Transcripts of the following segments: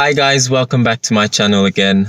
Hi guys, welcome back to my channel again.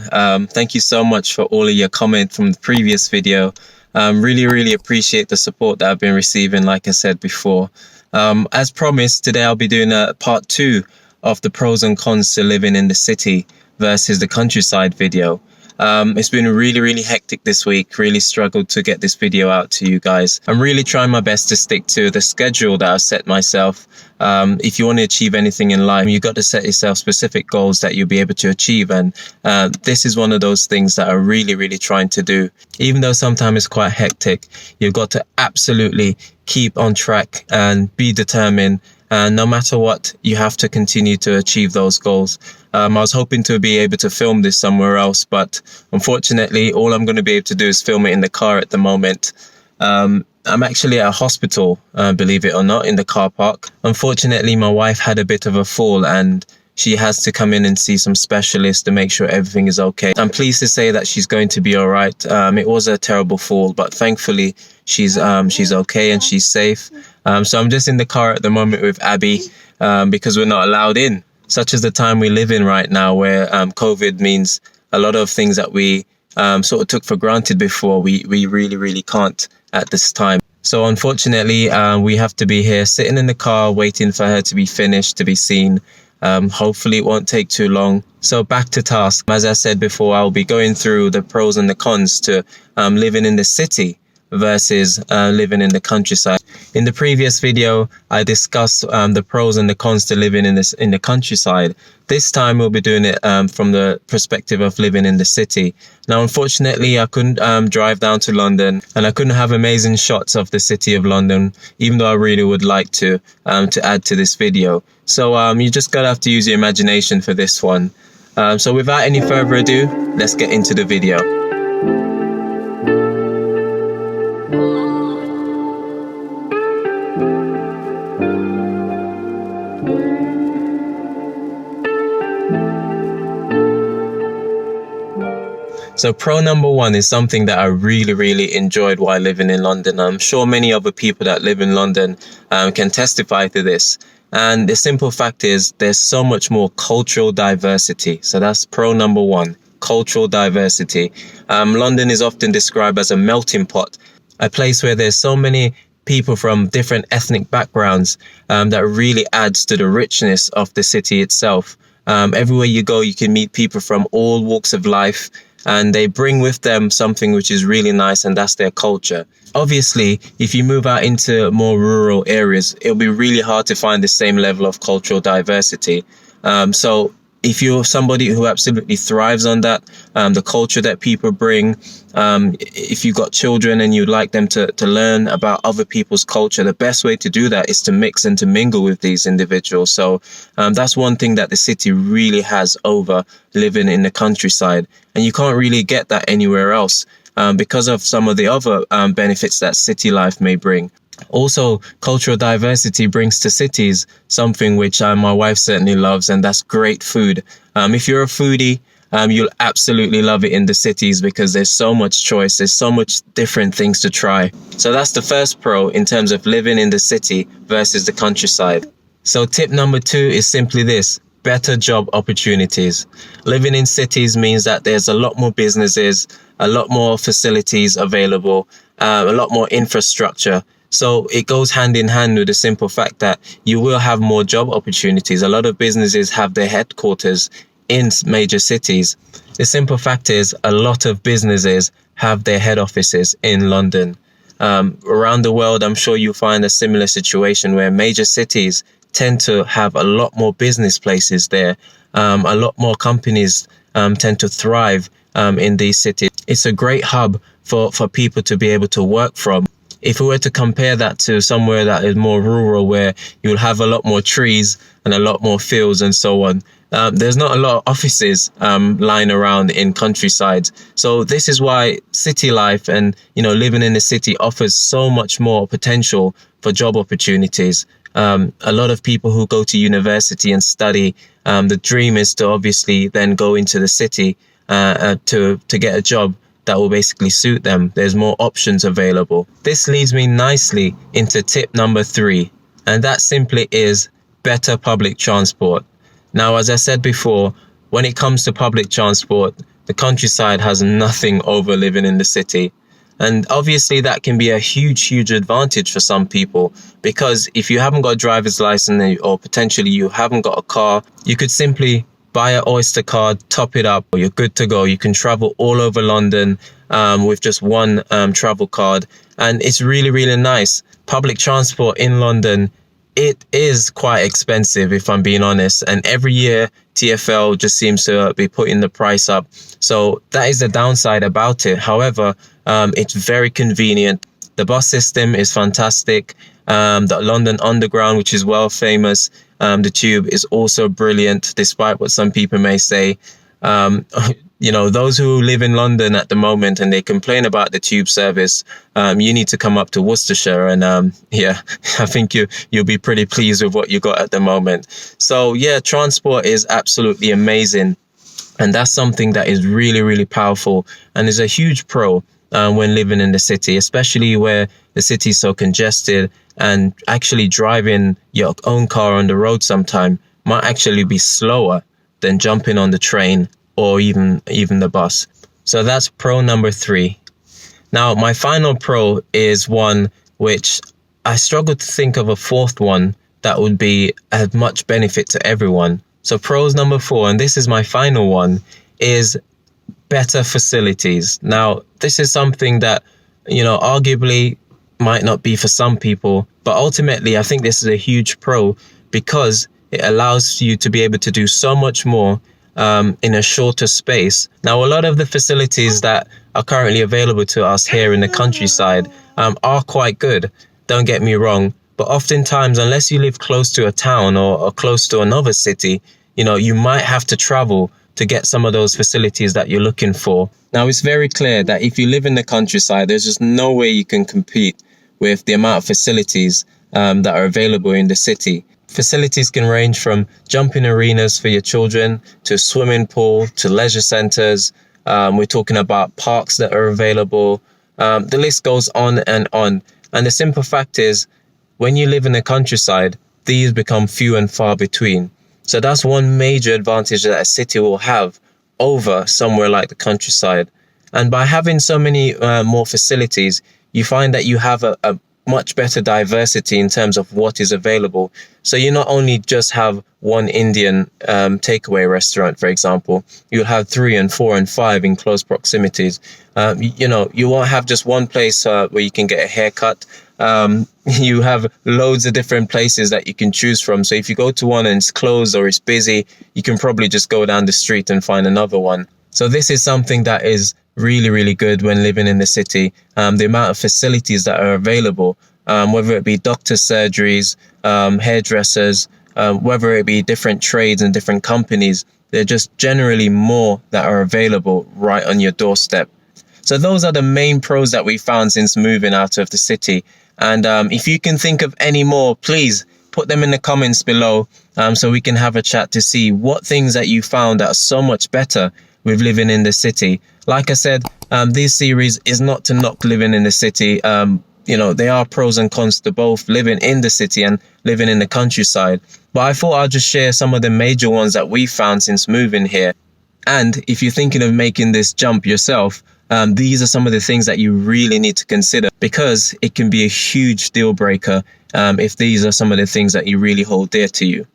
Thank you so much for all of your comment from the previous video. Really appreciate the support that I've been receiving, like I said before. As promised, today I'll be doing a part 2 of the pros and cons to living in the city versus the countryside video. It's been really hectic this week, really struggled to get this video out to you guys. I'm really trying my best to stick to the schedule that I've set myself. If you want to achieve anything in life, you've got to set yourself specific goals that you'll be able to achieve. And this is one of those things that I'm really trying to do. Even though sometimes it's quite hectic, you've got to absolutely keep on track and be determined. And no matter what, you have to continue to achieve those goals. I was hoping to be able to film this somewhere else, but unfortunately, all I'm going to be able to do is film it in the car at the moment. I'm actually at a hospital, believe it or not, in the car park. Unfortunately, my wife had a bit of a fall and she has to come in and see some specialists to make sure everything is okay. I'm pleased to say that she's going to be all right. It was a terrible fall, but thankfully she's okay and she's safe. So I'm just in the car at the moment with Abby because we're not allowed in, such as the time we live in right now, where COVID means a lot of things that we sort of took for granted before, we really can't at this time. So unfortunately, we have to be here sitting in the car waiting for her to be finished, to be seen. Hopefully it won't take too long. So back to task. As I said before, I'll be going through the pros and the cons to living in the city versus living in the countryside. In the previous video, I discussed the pros and the cons to living in the countryside. This time we'll be doing it from the perspective of living in the city. Now, unfortunately, I couldn't drive down to London and I couldn't have amazing shots of the city of London, even though I really would like to add to this video. So you just gotta have to use your imagination for this one. So without any further ado, let's get into the video. So pro number one is something that I really enjoyed while living in London. I'm sure many other people that live in London can testify to this. And the simple fact is there's so much more cultural diversity. So that's pro number one, cultural diversity. London is often described as a melting pot, a place where there's so many people from different ethnic backgrounds that really adds to the richness of the city itself. Everywhere you go, you can meet people from all walks of life, and they bring with them something which is really nice, and that's their culture. Obviously, if you move out into more rural areas, it'll be really hard to find the same level of cultural diversity. So if you're somebody who absolutely thrives on that, the culture that people bring, if you've got children and you'd like them to learn about other people's culture, the best way to do that is to mix and to mingle with these individuals. So that's one thing that the city really has over living in the countryside. And you can't really get that anywhere else because of some of the other benefits that city life may bring. Also, cultural diversity brings to cities something which my wife certainly loves, and that's great food. If you're a foodie, you'll absolutely love it in the cities because there's so much choice, there's so much different things to try. So that's the first pro in terms of living in the city versus the countryside. So tip number two is simply this: better job opportunities. Living in cities means that there's a lot more businesses, a lot more facilities available, a lot more infrastructure. So it goes hand in hand with the simple fact that you will have more job opportunities. A lot of businesses have their headquarters in major cities. The simple fact is a lot of businesses have their head offices in London. Around the world, I'm sure you'll find a similar situation where major cities tend to have a lot more business places there. A lot more companies tend to thrive in these cities. It's a great hub for people to be able to work from. If we were to compare that to somewhere that is more rural, where you'll have a lot more trees and a lot more fields and so on, there's not a lot of offices lying around in countryside. So this is why city life and living in the city offers so much more potential for job opportunities. A lot of people who go to university and study, the dream is to obviously then go into the city to get a job that will basically suit them. There's more options available. This leads me nicely into tip number 3, and that simply is better public transport. Now, as I said before, when it comes to public transport, the countryside has nothing over living in the city. And obviously that can be a huge advantage for some people, because if you haven't got a driver's license or potentially you haven't got a car, you could simply buy an Oyster card, top it up, or you're good to go. You can travel all over London with just one travel card. And it's really nice. Public transport in London, it is quite expensive, if I'm being honest. And every year, TfL just seems to be putting the price up. So that is the downside about it. However, it's very convenient. The bus system is fantastic. The London Underground, which is well famous, the tube is also brilliant, despite what some people may say. Those who live in London at the moment and they complain about the tube service, you need to come up to Worcestershire, and I think you'll be pretty pleased with what you got at the moment. So yeah, transport is absolutely amazing, and that's something that is really powerful and is a huge pro when living in the city, especially where the city is so congested, and actually driving your own car on the road sometime might actually be slower than jumping on the train or even the bus. So that's pro number 3. Now, my final pro is one which I struggle to think of a fourth one that would be a much benefit to everyone. So pros number 4, and this is my final one, is better facilities. Now, this is something that, arguably might not be for some people, but ultimately I think this is a huge pro, because it allows you to be able to do so much more in a shorter space. Now, a lot of the facilities that are currently available to us here in the countryside are quite good, don't get me wrong, but oftentimes, unless you live close to a town or close to another city, you might have to travel to get some of those facilities that you're looking for. Now, it's very clear that if you live in the countryside, there's just no way you can compete with the amount of facilities that are available in the city. Facilities can range from jumping arenas for your children to swimming pool to leisure centers. We're talking about parks that are available. The list goes on and on. And the simple fact is, when you live in the countryside, these become few and far between. So that's one major advantage that a city will have over somewhere like the countryside. And by having so many more facilities, you find that you have a much better diversity in terms of what is available. So you not only just have one Indian takeaway restaurant, for example, you'll have 3 and 4 and 5 in close proximities. You won't have just one place where you can get a haircut. You have loads of different places that you can choose from. So if you go to one and it's closed or it's busy, you can probably just go down the street and find another one. So this is something that is really good when living in the city. The amount of facilities that are available, whether it be doctor surgeries, hairdressers, whether it be different trades and different companies, they're just generally more that are available right on your doorstep. So those are the main pros that we found since moving out of the city. And if you can think of any more, please put them in the comments below so we can have a chat to see what things that you found that are so much better with living in the city. Like I said, this series is not to knock living in the city. There are pros and cons to both living in the city and living in the countryside. But I thought I'd just share some of the major ones that we found since moving here. And if you're thinking of making this jump yourself, these are some of the things that you really need to consider, because it can be a huge deal breaker if these are some of the things that you really hold dear to you.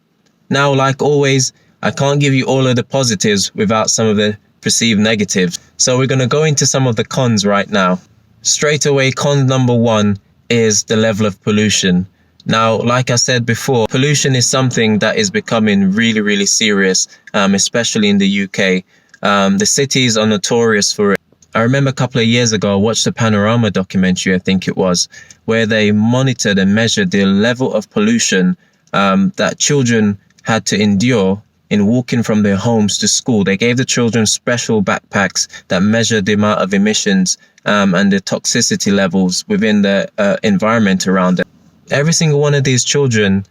Now, like always, I can't give you all of the positives without some of the perceived negatives. So we're going to go into some of the cons right now. Straight away, con number 1 is the level of pollution. Now, like I said before, pollution is something that is becoming really serious, especially in the UK. The cities are notorious for it. I remember a couple of years ago, I watched a Panorama documentary, I think it was, where they monitored and measured the level of pollution that children had to endure in walking from their homes to school. They gave the children special backpacks that measured the amount of emissions and the toxicity levels within the environment around them. Every single one of these children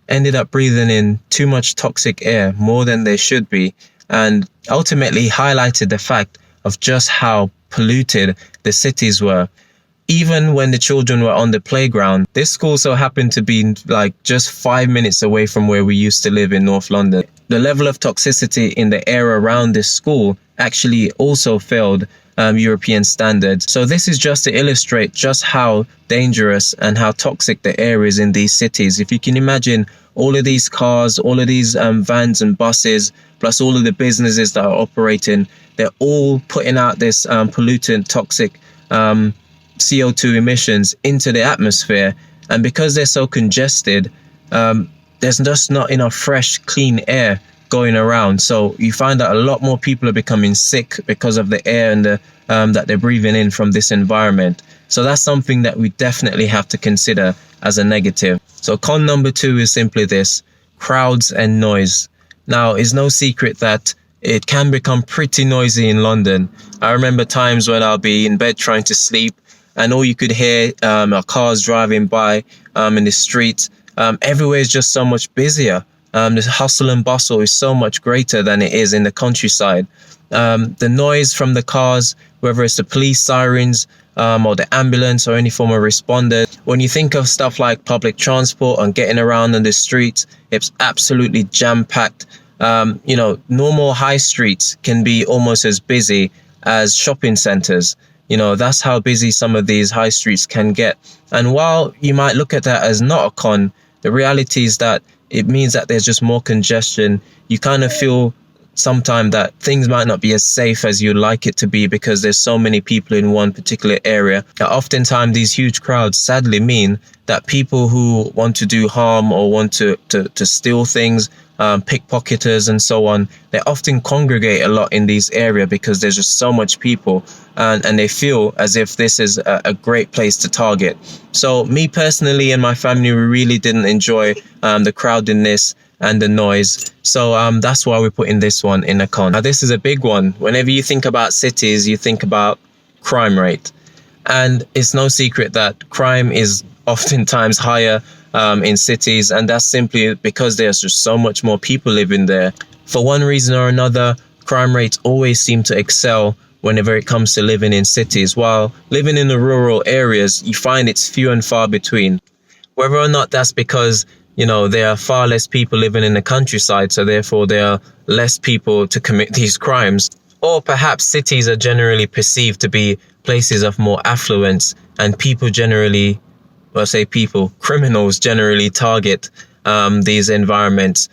ended up breathing in too much toxic air, more than they should be, and ultimately highlighted the fact of just how polluted the cities were. Even when the children were on the playground, this school so happened to be like just 5 minutes away from where we used to live in North London. the level of toxicity in the air around this school actually also failed European standards. So this is just to illustrate just how dangerous and how toxic the air is in these cities. If you can imagine all of these cars, all of these vans and buses, plus all of the businesses that are operating, they're all putting out this pollutant, toxic CO2 emissions into the atmosphere. And because they're so congested, there's just not enough fresh, clean air going around. So you find that a lot more people are becoming sick because of the air and the that they're breathing in from this environment. So that's something that we definitely have to consider as a negative. So con number 2 is simply this: crowds and noise. Now, it's no secret that it can become pretty noisy in London. I remember times when I'll be in bed trying to sleep, and all you could hear are cars driving by in the streets. Everywhere is just so much busier. The hustle and bustle is so much greater than it is in the countryside. The noise from the cars, whether it's the police sirens or the ambulance or any form of responder. When you think of stuff like public transport and getting around on the streets, it's absolutely jam-packed. Normal high streets can be almost as busy as shopping centers. That's how busy some of these high streets can get. And while you might look at that as not a con, the reality is that it means that there's just more congestion. You kind of feel sometimes that things might not be as safe as you'd like it to be because there's so many people in one particular area. Oftentimes, these huge crowds sadly mean that people who want to do harm or want to steal things, pickpocketers and so on, they often congregate a lot in these areas because there's just so much people, and they feel as if this is a great place to target. So me personally and my family, we really didn't enjoy the crowdedness and the noise. So that's why we're putting this one in a con. Now, this is a big one. Whenever you think about cities, you think about crime rate. And it's no secret that crime is oftentimes higher in cities, and that's simply because there's just so much more people living there. For one reason or another, crime rates always seem to excel whenever it comes to living in cities, while living in the rural areas, you find it's few and far between. Whether or not that's because there are far less people living in the countryside, so therefore there are less people to commit these crimes, or perhaps cities are generally perceived to be places of more affluence, and criminals generally target these environments.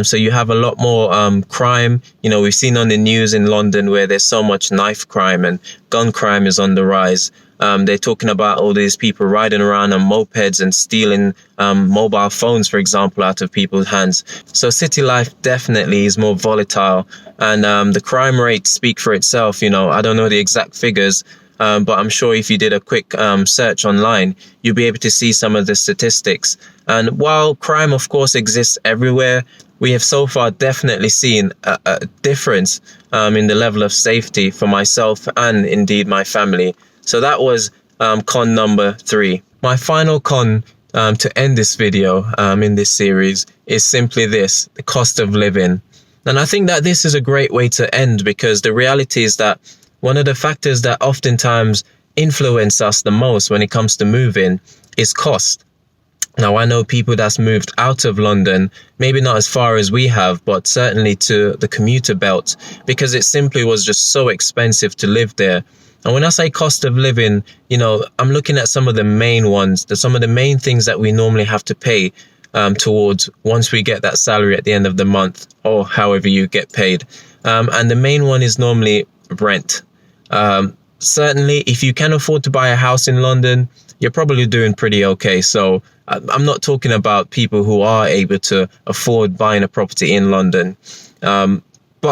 So you have a lot more crime. We've seen on the news in London where there's so much knife crime and gun crime is on the rise. They're talking about all these people riding around on mopeds and stealing mobile phones, for example, out of people's hands. So city life definitely is more volatile, and the crime rates speak for itself. I don't know the exact figures, but I'm sure if you did a quick search online, you'll be able to see some of the statistics. And while crime, of course, exists everywhere, we have so far definitely seen a difference in the level of safety for myself and indeed my family. So that was con number 3. My final con to end this video in this series is simply this: the cost of living. And I think that this is a great way to end, because the reality is that one of the factors that oftentimes influence us the most when it comes to moving is cost. Now, I know people that's moved out of London, maybe not as far as we have, but certainly to the commuter belt, because it simply was just so expensive to live there. And when I say cost of living, I'm looking at some of the main ones, some of the main things that we normally have to pay towards once we get that salary at the end of the month, or however you get paid. And the main one is normally rent. Certainly, if you can afford to buy a house in London, you're probably doing pretty okay. So I'm not talking about people who are able to afford buying a property in London. But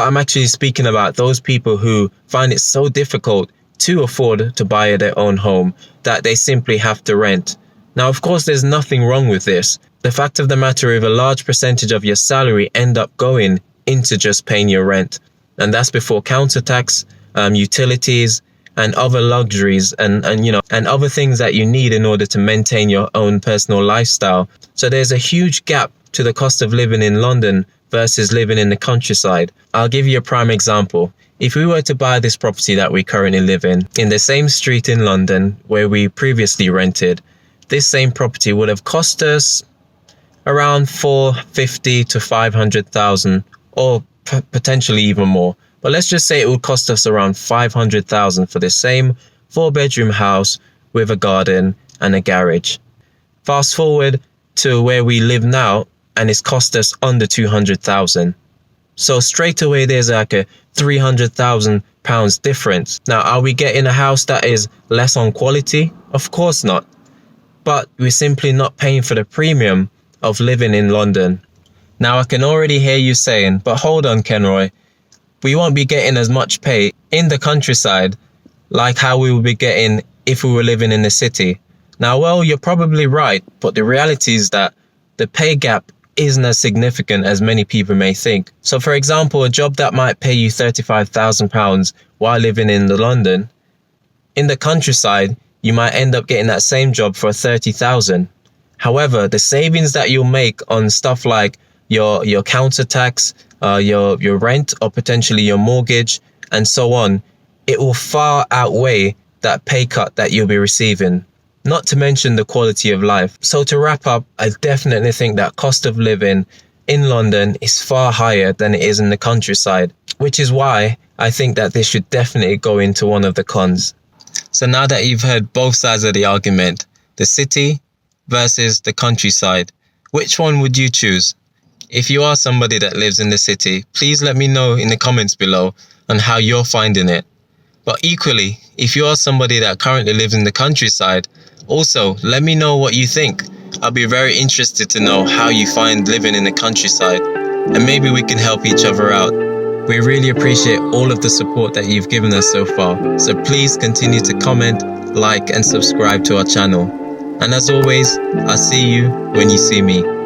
I'm actually speaking about those people who find it so difficult to afford to buy their own home that they simply have to rent. Now, of course, there's nothing wrong with this. The fact of the matter is, a large percentage of your salary end up going into just paying your rent. And that's before council tax, utilities, and other luxuries and other things that you need in order to maintain your own personal lifestyle. So there's a huge gap to the cost of living in London versus living in the countryside. I'll give you a prime example. If we were to buy this property that we currently live in the same street in London where we previously rented, this same property would have cost us around 450 to 500,000 or potentially even more. But let's just say it would cost us around 500,000 for the same 4-bedroom house with a garden and a garage. Fast forward to where we live now, and it's cost us under 200,000. So straight away there's like a 300,000 pounds difference. Now, are we getting a house that is less on quality? Of course not. But we're simply not paying for the premium of living in London. Now, I can already hear you saying, but hold on, Kenroy, we won't be getting as much pay in the countryside like how we would be getting if we were living in the city. Now, well, you're probably right, but the reality is that the pay gap isn't as significant as many people may think. So, for example, a job that might pay you £35,000 while living in London, in the countryside, you might end up getting that same job for 30,000. However, the savings that you'll make on stuff like your council tax, your rent, or potentially your mortgage, and so on, it will far outweigh that pay cut that you'll be receiving. Not to mention the quality of life. So to wrap up, I definitely think that cost of living in London is far higher than it is in the countryside, which is why I think that this should definitely go into one of the cons. So now that you've heard both sides of the argument, the city versus the countryside, which one would you choose? If you are somebody that lives in the city, please let me know in the comments below on how you're finding it. But equally, if you are somebody that currently lives in the countryside, also let me know what you think. I'll be very interested to know how you find living in the countryside, and maybe we can help each other out. We really appreciate all of the support that you've given us so far, so please continue to comment, like and subscribe to our channel. And as always, I'll see you when you see me.